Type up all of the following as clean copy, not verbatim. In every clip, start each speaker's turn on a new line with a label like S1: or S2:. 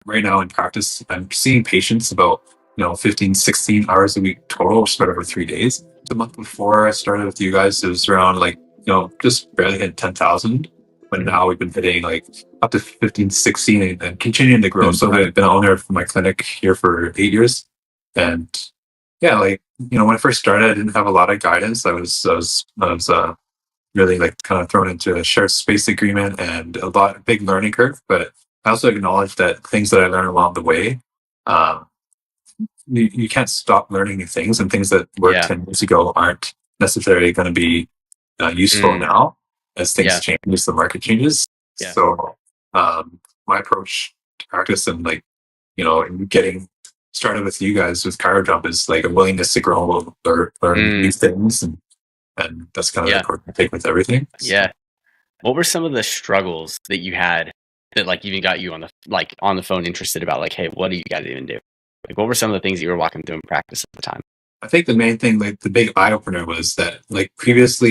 S1: right now in practice, I'm seeing patients about, 15, 16 hours a week total spread over 3 days. The month before I started with you guys, it was around like, just barely hit 10,000. But now we've been hitting like up to 15, 16 and continuing to grow. So I've been an owner for my clinic here for 8 years. And yeah, like, when I first started, I didn't have a lot of guidance. I was really like kind of thrown into a shared space agreement and big learning curve. But I also acknowledge that things that I learned along the way, um, you can't stop learning new things, and things that worked
S2: Yeah.
S1: 10 years ago aren't necessarily going to be useful
S2: Mm.
S1: now as things
S2: Yeah.
S1: change, as the market changes.
S2: Yeah.
S1: So my approach to practice and like, getting started with you guys with Chiro Jump is like a willingness to grow, learn new
S2: Mm.
S1: things, and that's kind of the
S2: Yeah.
S1: approach I take with everything.
S2: Yeah. What were some of the struggles that you had that like even got you on the phone interested about like, hey, what do you guys even do? Like, what were some of the things that you were walking through in practice at the time?
S1: I think the main thing, like the big eye opener, was that like previous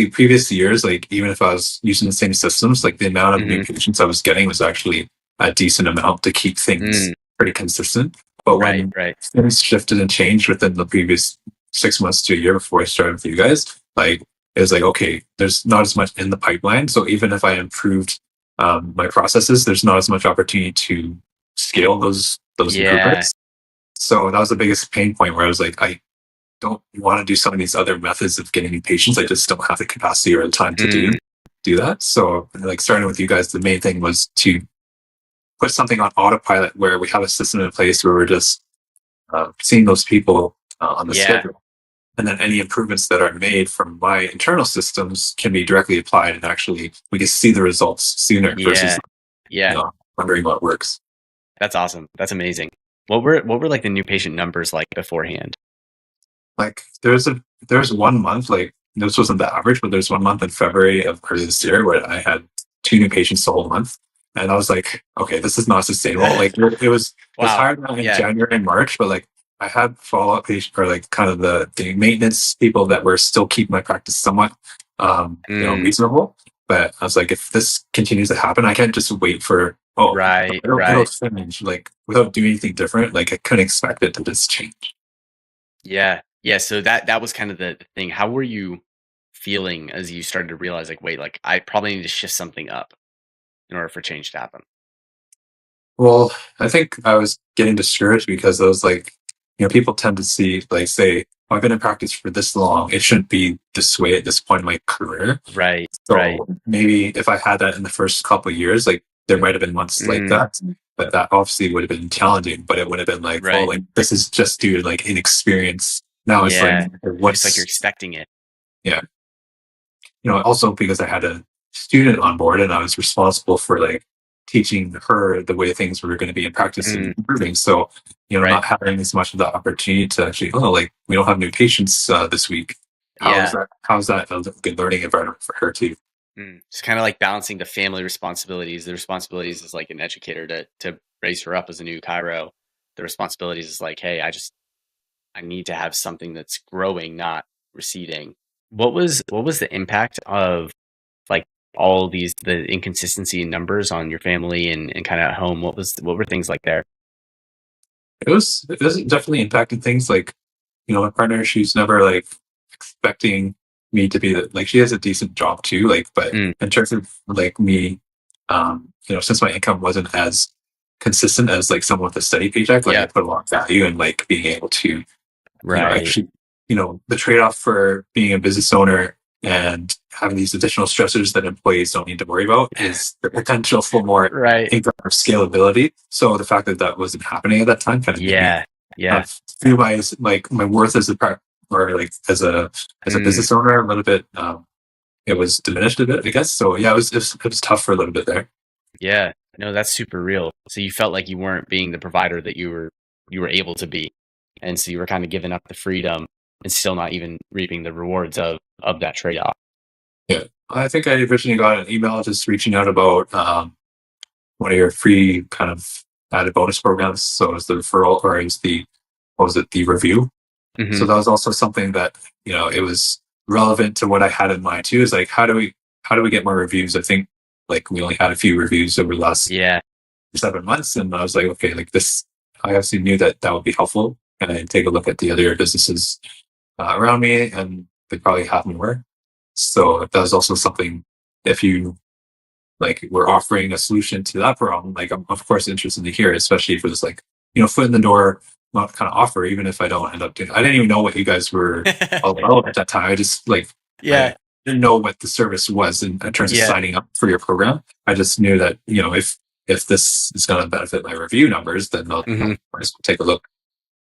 S1: years, like even if I was using the same systems, like the amount of new
S2: Hmm.
S1: patients I was getting was actually a decent amount to keep things
S2: Mm.
S1: pretty consistent. But
S2: Right.
S1: when
S2: Right.
S1: things shifted and changed within the previous 6 months to a year before I started with you guys, like it was like, okay, there's not as much in the pipeline. So even if I improved my processes, there's not as much opportunity to scale those
S2: Yeah.
S1: improvements. So that was the biggest pain point where I was like, I don't want to do some of these other methods of getting new patients. I just don't have the capacity or the time to
S2: Mm.
S1: do that. So like starting with you guys, the main thing was to put something on autopilot where we have a system in place where we're just seeing those people on the
S2: Yeah.
S1: schedule. And then any improvements that are made from my internal systems can be directly applied, and actually we can see the results sooner versus
S2: Yeah. Yeah.
S1: wondering what works.
S2: That's awesome. That's amazing. What were like the new patient numbers like beforehand?
S1: Like there's 1 month, like this wasn't the average, but there's 1 month in February of earlier this year where I had two new patients the whole month. And I was like, okay, this is not sustainable. Like it was
S2: Wow.
S1: hard now in
S2: Yeah.
S1: January and March, but like I had follow-up patients, or like kind of the maintenance people that were still keeping my practice somewhat
S2: Mm.
S1: reasonable. But I was like, if this continues to happen, I can't just wait for, oh,
S2: Right.
S1: it'll
S2: Right.
S1: finish, like without doing anything different. Like I couldn't expect it to just change.
S2: Yeah. Yeah. So that was kind of the thing. How were you feeling as you started to realize like, wait, like I probably need to shift something up in order for change to happen?
S1: Well, I think I was getting discouraged because I was like, people tend to see, like, say, "Oh, I've been in practice for this long. It shouldn't be this way at this point in my career."
S2: Right. Right.
S1: So maybe if I had that in the first couple of years, like, there might have been months like
S2: Mm.
S1: that, but that obviously would have been challenging. But it would have been like, oh,
S2: Right.
S1: like this is just due to like inexperience. Now it's like,
S2: Yeah. It's like you're
S1: what's
S2: expecting it.
S1: yeah, also because I had a student on board and I was responsible for like teaching her the way things were going to be in practice and
S2: Mm.
S1: improving. So,
S2: Right.
S1: not having as much of the opportunity to actually, oh, like we don't have new patients this week.
S2: Yeah.
S1: How's that a good learning environment for her too?
S2: Mm. It's kind of like balancing the family responsibilities. The responsibilities is like an educator to raise her up as a new Cairo. The responsibilities is like, hey, I need to have something that's growing, not receding. What was the impact of like all these the inconsistency in numbers on your family and kind of at home? What were things like there?
S1: It was definitely impacted things like, my partner, she's never like expecting me to be like, she has a decent job too, like, but
S2: Mm.
S1: in terms of like me, since my income wasn't as consistent as like someone with a steady paycheck, like I
S2: Yeah.
S1: put a lot of value in like being able to,
S2: Right.
S1: actually, the trade-off for being a business owner and having these additional stressors that employees don't need to worry about is the potential for more
S2: Right.
S1: income or scalability. So the fact that that wasn't happening at that time kind of made me
S2: Yeah. Yeah.
S1: feel my worth as or like as a
S2: Mm.
S1: business owner a little bit. It was diminished a bit, I guess. So yeah, it was tough for a little bit there.
S2: Yeah. No, that's super real. So you felt like you weren't being the provider that you were able to be. And so you were kind of giving up the freedom and still not even reaping the rewards of that trade-off.
S1: Yeah, I think I originally got an email just reaching out about one of your free kind of added bonus programs. So it was the referral, or it was the what was it, the review.
S2: Hmm.
S1: So that was also something that it was relevant to what I had in mind too. Is like how do we get more reviews? I think like we only had a few reviews over the last
S2: Yeah.
S1: 7 months. And I was like, okay, like this, I obviously knew that that would be helpful. And I take a look at the other businesses around me, and they probably have more. So that was also something, if you like we're offering a solution to that problem, like I'm of course interested to hear, especially for this like, foot in the door kind of offer, even if I don't end up doing I didn't even know what you guys were all about at that time. I just like
S2: Yeah.
S1: I didn't know what the service was in terms of
S2: Yeah.
S1: signing up for your program. I just knew that, if this is going to benefit my review numbers, then
S2: Hmm.
S1: I'll just take a look.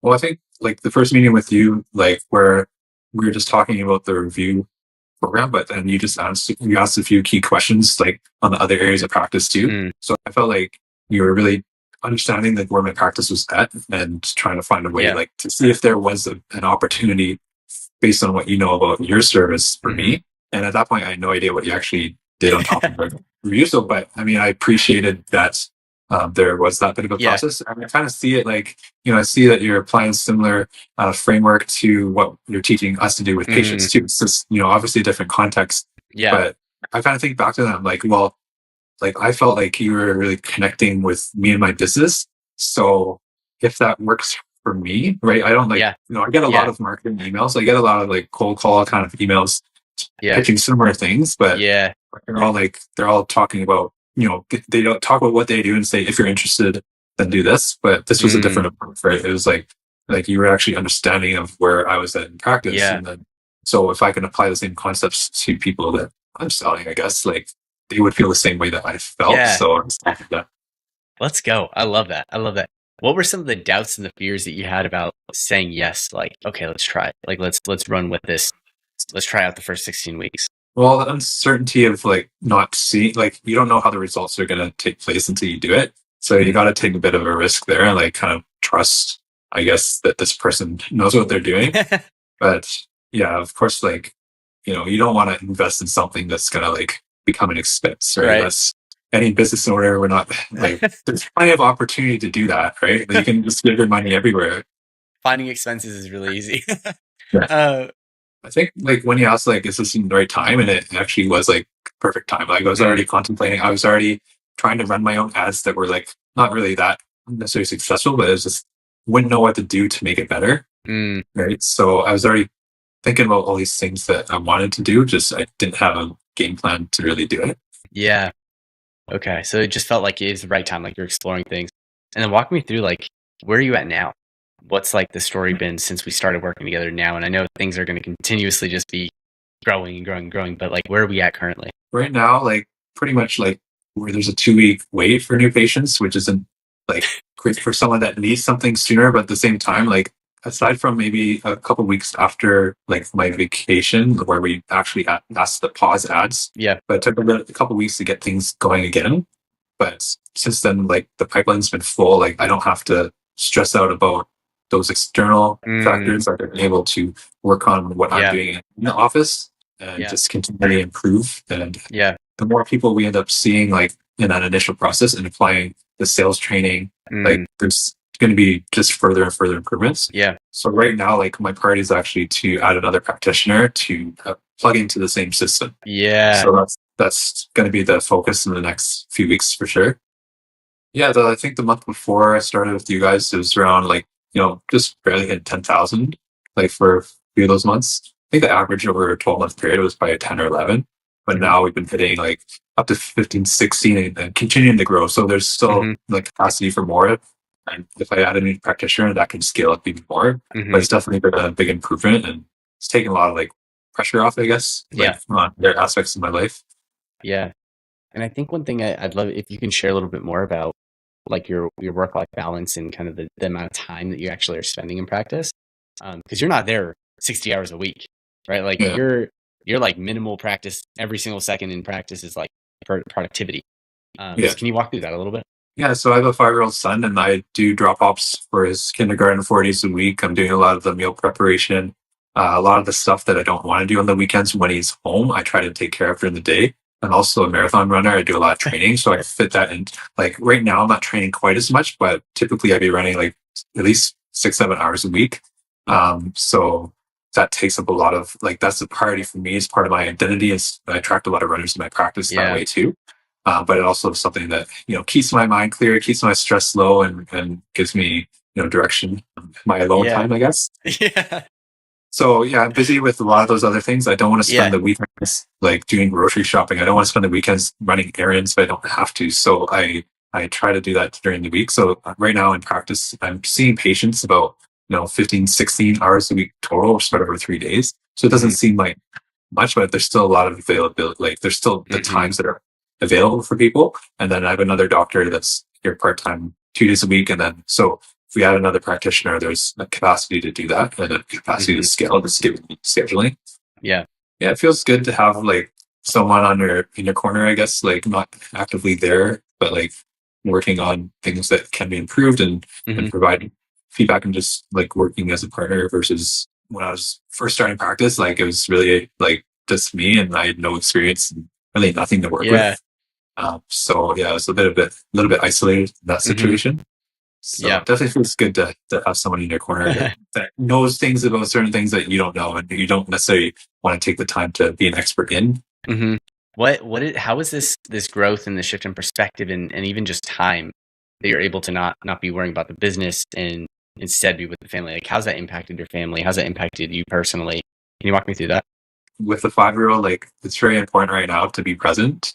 S1: Well, I think like the first meeting with you, like where we were just talking about the review program, but then you asked a few key questions like on the other areas of practice too.
S2: Mm.
S1: So I felt like you were really understanding like where my practice was at and trying to find a way
S2: Yeah.
S1: like to see if there was an opportunity based on what you know about your service for
S2: Hmm.
S1: me. And at that point, I had no idea what you actually did on top of the review. So, but I mean, I appreciated that there was that bit of a
S2: Yeah.
S1: process. I kind of see it like, I see that you're applying similar framework to what you're teaching us to do with
S2: Mm.
S1: patients too. It's just, obviously a different context,
S2: Yeah.
S1: but I kind of think back to them like, well, like I felt like you were really connecting with me and my business. So if that works for me, right? I don't like,
S2: Yeah.
S1: I get a lot
S2: Yeah.
S1: of marketing emails. I get a lot of like cold call kind of emails
S2: Yeah.
S1: pitching similar things, but
S2: Yeah.
S1: they're all talking about, they don't talk about what they do and say, if you're interested, then do this. But this was a
S2: Mm.
S1: different approach, right? It was like you were actually understanding of where I was at in practice.
S2: Yeah.
S1: And then, so if I can apply the same concepts to people that I'm selling, I guess, like they would feel the same way that I felt.
S2: Yeah.
S1: So I'm just like that.
S2: Let's go. I love that. I love that. What were some of the doubts and the fears that you had about saying yes? Like, okay, let's try it. Like, let's run with this. Let's try out the first 16 weeks.
S1: Well, the uncertainty of like not seeing, like you don't know how the results are going to take place until you do it. So you
S2: Mm.
S1: got to take a bit of a risk there and like kind of trust, I guess, that this person knows what they're doing. But yeah, of course, like, you don't want to invest in something that's going to like become an expense, right?
S2: Right.
S1: That's any business owner. We're not like, there's plenty of opportunity to do that, right? Like, you can just give your money everywhere.
S2: Finding expenses is really easy.
S1: Yeah.
S2: uh,
S1: I think like when you asked like, is this in the right time? And it actually was like perfect time. Like I was
S2: mm.
S1: already contemplating, I was already trying to run my own ads that were like not really that necessarily successful, but it was just wouldn't know what to do to make it better.
S2: Mm.
S1: Right. So I was already thinking about all these things that I wanted to do. Just I didn't have a game plan to really do it.
S2: Yeah. Okay. So it just felt like it is the right time. Like you're exploring things. And then walk me through like, where are you at now? What's like the story been since we started working together now? And I know things are going to continuously just be growing and growing and growing, but like, where are we at currently?
S1: Right now, like pretty much like where there's a 2 week wait for new patients, which isn't like great for someone that needs something sooner, but at the same time, like aside from maybe a couple weeks after like my vacation where we actually asked to pause ads,
S2: Yeah.
S1: but it took a couple weeks to get things going again. But since then, like the pipeline's been full, like I don't have to stress out about those external
S2: Mm.
S1: factors. I've been able to work on what I'm
S2: Yeah.
S1: doing in the office and
S2: Yeah.
S1: just continually improve. And
S2: Yeah.
S1: the more people we end up seeing like in that initial process and applying the sales training, like
S2: Mm.
S1: there's going to be just further and further improvements.
S2: Yeah.
S1: So right now, like my priority is actually to add another practitioner to plug into the same system.
S2: Yeah.
S1: So that's going to be the focus in the next few weeks for sure. Yeah, I think the month before I started with you guys, it was around like, just barely hit 10,000, like for a few of those months. I think the average over a 12-month period was probably 10 or 11. But
S2: Mhm.
S1: now we've been hitting like up to 15, 16 and continuing to grow. So there's still
S2: Mhm.
S1: like capacity for more. And if I add a new practitioner, that can scale up even more. But
S2: Mhm.
S1: it's definitely been a big improvement and it's taken a lot of like pressure off, I guess, like
S2: Yeah.
S1: on their aspects of my life.
S2: Yeah. And I think one thing I'd love if you can share a little bit more about like your work life balance and kind of the amount of time that you actually are spending in practice. Because you're not there 60 hours a week, right? Like
S1: Yeah.
S2: you're like minimal practice. Every single second in practice is like productivity.
S1: Yeah.
S2: So can you walk through that a little bit?
S1: Yeah, so I have a 5-year-old son and I do drop offs for his kindergarten 4 days a week. I'm doing a lot of the meal preparation, a lot of the stuff that I don't want to do on the weekends when he's home. I try to take care of during the day. I'm also a marathon runner. I do a lot of training. So I fit that in. Like right now, I'm not training quite as much, but typically I'd be running like at least 6, 7 hours a week. So that takes up a lot of like, that's a priority for me as part of my identity. Is I attract a lot of runners in my practice that
S2: Yeah.
S1: way too. but it also is something that keeps my mind clear, keeps my stress low, and gives me direction. My alone
S2: Yeah.
S1: time, I guess.
S2: Yeah.
S1: So yeah, I'm busy with a lot of those other things. I don't want to spend
S2: Yeah.
S1: the weekends like doing grocery shopping. I don't want to spend the weekends running errands if I don't have to. So I try to do that during the week. So right now in practice, I'm seeing patients about 15, 16 hours a week total, spread over 3 days. So it doesn't
S2: Hmm.
S1: seem like much, but there's still a lot of availability. Like there's still the
S2: Hmm.
S1: times that are available for people. And then I have another doctor that's here part time 2 days a week. And then so if we add another practitioner, there's a capacity to do that and a capacity to
S2: Hmm.
S1: scale the scheduling.
S2: Yeah.
S1: Yeah, it feels good to have like someone on your in your corner, I guess, like not actively there, but like working on things that can be improved
S2: Hmm.
S1: and provide feedback and just like working as a partner versus when I was first starting practice, like it was really like just me and I had no experience and really nothing to work
S2: Yeah.
S1: with. So yeah, it was little bit isolated in that
S2: Hmm.
S1: situation. So
S2: Yeah.
S1: it definitely feels good to have someone in your corner that knows things about certain things that you don't know and you don't necessarily want to take the time to be an expert in.
S2: Hmm. How is this growth and the shift in perspective and even just time that you're able to not be worrying about the business and instead be with the family? Like, how's that impacted your family? How's that impacted you personally? Can you walk me through that?
S1: With a 5-year-old, like it's very important right now to be present,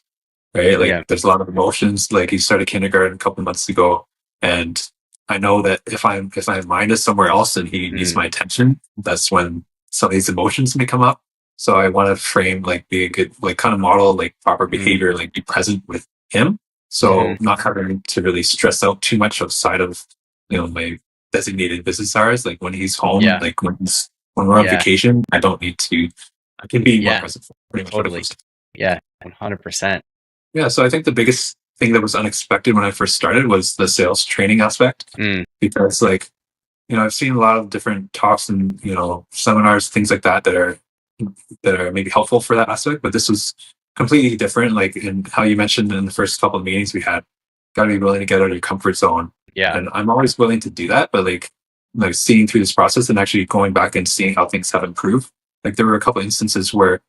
S1: right? Like
S2: Yeah.
S1: there's a lot of emotions. Like he started kindergarten a couple of months ago, and I know that if my mind is somewhere else and he needs
S2: Mm.
S1: my attention, that's when some of these emotions may come up. So I want to frame like be a good like kind of model like proper
S2: Mm.
S1: behavior, like be present with him.
S2: Hmm.
S1: So not having to really stress out too much outside of my designated business hours. Like when he's home,
S2: Yeah.
S1: like when we're on
S2: Yeah.
S1: vacation, I don't need to. I can be more
S2: Yeah.
S1: present for pretty much whatever.
S2: Totally. Yeah. 100%.
S1: Yeah, so I think the biggest thing that was unexpected when I first started was the sales training aspect
S2: Mm.
S1: because like I've seen a lot of different talks and seminars, things like that are maybe helpful for that aspect, but this was completely different. Like in how you mentioned in the first couple of meetings we had, got to be willing to get out of your comfort zone,
S2: Yeah.
S1: and I'm always willing to do that. But like seeing through this process and actually going back and seeing how things have improved. Like there were a couple instances where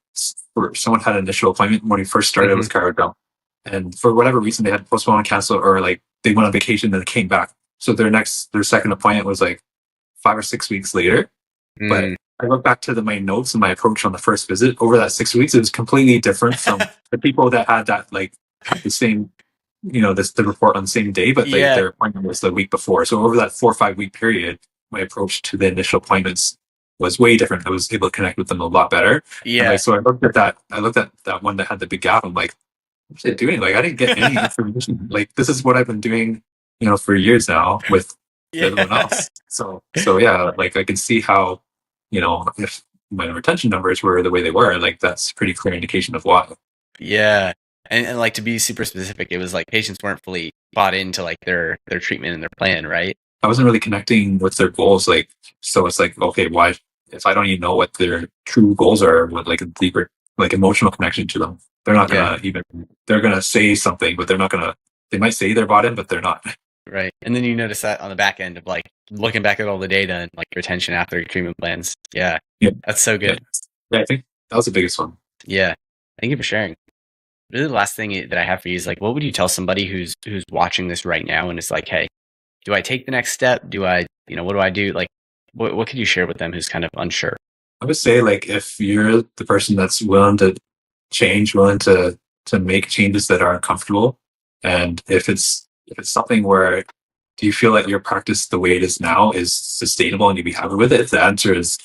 S1: someone had an initial appointment when we first started
S2: Hmm.
S1: with Chiro Jump, and for whatever reason they had to postpone and cancel, or like they went on vacation and they came back. So their second appointment was like 5 or 6 weeks later. But
S2: Mm.
S1: I look back to my notes and my approach on the first visit over that 6 weeks. It was completely different from the people that had that like had the same, the report on the same day, but
S2: Yeah.
S1: their appointment was the week before. So over that 4 or 5 week period, my approach to the initial appointments was way different. I was able to connect with them a lot better. And
S2: Yeah.
S1: like, so I looked at that. I looked at that one that had the big gap. I'm like, what's it doing? Like, I didn't get any information. Like, this is what I've been doing, for years now with everyone
S2: Yeah.
S1: else. So yeah, like I can see how, if my retention numbers were the way they were, like that's a pretty clear indication of why.
S2: Yeah. And like, to be super specific, it was like patients weren't fully bought into like their treatment and their plan, right?
S1: I wasn't really connecting with their goals. Like, so it's like, okay, why, if I don't even know what their true goals are with like a deeper, like emotional connection to them, they're not
S2: Yeah.
S1: gonna they're gonna say something, but they might say they're bought in, but they're not.
S2: Right. And then you notice that on the back end of like looking back at all the data and like your retention after your treatment plans. Yeah.
S1: Yeah.
S2: That's so
S1: Yeah.
S2: good.
S1: Yeah. I think that was the biggest one.
S2: Yeah. Thank you for sharing. Really, the last thing that I have for you is like, what would you tell somebody who's watching this right now and is like, hey, do I take the next step? Do I, what do I do? Like, what could you share with them who's kind of unsure?
S1: I would say like if you're the person that's willing to change, willing to make changes that are uncomfortable, and if it's something where do you feel like your practice the way it is now is sustainable and you'd be happy with it? If the answer is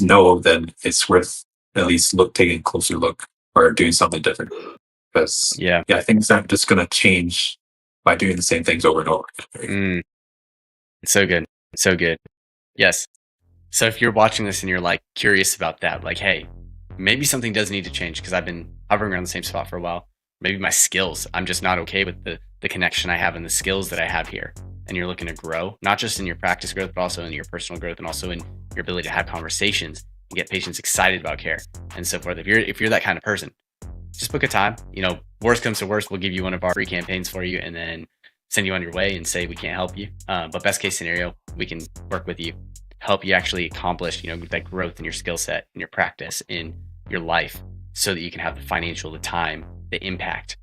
S1: no, then it's worth at least taking a closer look or doing something different. Because
S2: Yeah.
S1: yeah, things aren't just gonna change by doing the same things over and over.
S2: Mm, so good. So good. Yes. So if you're watching this and you're like curious about that, like, hey, maybe something does need to change because I've been hovering around the same spot for a while. Maybe my skills, I'm just not okay with the connection I have and the skills that I have here. And you're looking to grow, not just in your practice growth, but also in your personal growth and also in your ability to have conversations and get patients excited about care and so forth. If you're that kind of person, just book a time. Worst comes to worst, we'll give you one of our free campaigns for you and then send you on your way and say we can't help you. But best case scenario, we can work with you, help you actually accomplish, that growth in your skill set, in your practice, in your life, so that you can have the financial, the time, the impact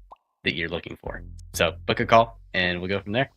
S2: that you're looking for. So book a call and we'll go from there.